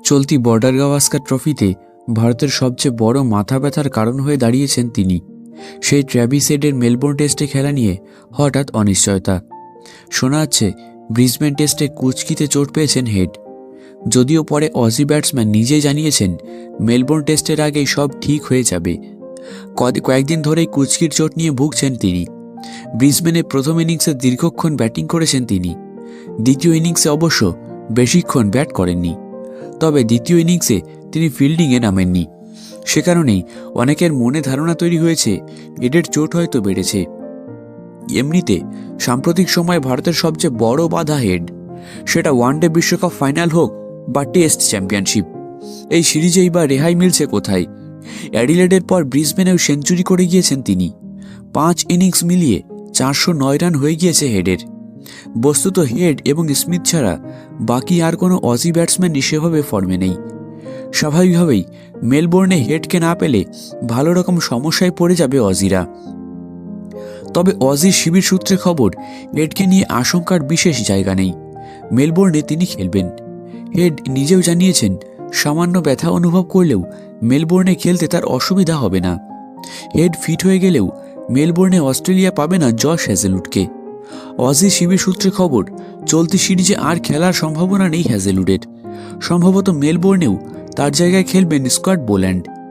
চলতি বর্ডার গাভাস্কার ট্রফিতে ভারতের সবচেয়ে বড় মাথা ব্যথার কারণ হয়ে দাঁড়িয়েছেন তিনি। সেই ট্র্যাভিস হেডের মেলবোর্ন টেস্টে খেলা নিয়ে হঠাৎ অনিশ্চয়তা। শোনা যাচ্ছে ব্রিসবেন টেস্টে কুঁচকিতে চোট পেয়েছেন হেড। যদিও পরে অজি ব্যাটসম্যান নিজেই জানিয়েছেন মেলবোর্ন টেস্টের আগেই সব ঠিক হয়ে যাবে। কয়েকদিন ধরেই কুঁচকির চোট নিয়ে ভুগছেন তিনি। ব্রিসবেনে প্রথম ইনিংসে দীর্ঘক্ষণ ব্যাটিং করেছেন তিনি। দ্বিতীয় ইনিংসে অবশ্য বেশিক্ষণ ব্যাট করেননি। তবে দ্বিতীয় ইনিংসে তিনি ফিল্ডিংয়ে নামেননি। সে কারণেই অনেকের মনে ধারণা তৈরি হয়েছে হেডের চোট হয়তো বেড়েছে। এমনিতে সাম্প্রতিক সময়ে ভারতের সবচেয়ে বড় বাধা হেড, সেটা ওয়ানডে বিশ্বকাপ ফাইনাল হোক বা টেস্ট চ্যাম্পিয়নশিপ। এই সিরিজেই বা রেহাই মিলছে কোথায়? অ্যাডিলেডের পর ব্রিসবেনেও সেঞ্চুরি করে গিয়েছেন তিনি। 5 ইনিংস মিলিয়ে 409 রান হয়ে গিয়েছে হেডের। বস্তুত হেড এবং স্মিথ ছাড়া বাকি আর কোনো অজি ব্যাটসম্যানই সেভাবে ফর্মে নেই। স্বাভাবিকভাবেই মেলবোর্নে হেডকে না পেলে ভালো রকম সমস্যায় পড়ে যাবে অজিরা। তবে অজির শিবির সূত্রে খবর, হেডকে নিয়ে আশঙ্কার বিশেষ জায়গা নেই। মেলবোর্নে তিনি খেলবেন। হেড নিজেও জানিয়েছেন সামান্য ব্যথা অনুভব করলেও মেলবোর্নে খেলতে তার অসুবিধা হবে না। হেড ফিট হয়ে গেলেও মেলবোর্নে অস্ট্রেলিয়া পাবে না জশ হ্যাজেলউডকে। অজি শিবির সূত্রে খবর, চলতি সিরিজে আর খেলার সম্ভাবনা নেই হ্যাজেলউডের। সম্ভবত মেলবোর্নেও তার জায়গায় খেলবেন স্কট বোল্যান্ড।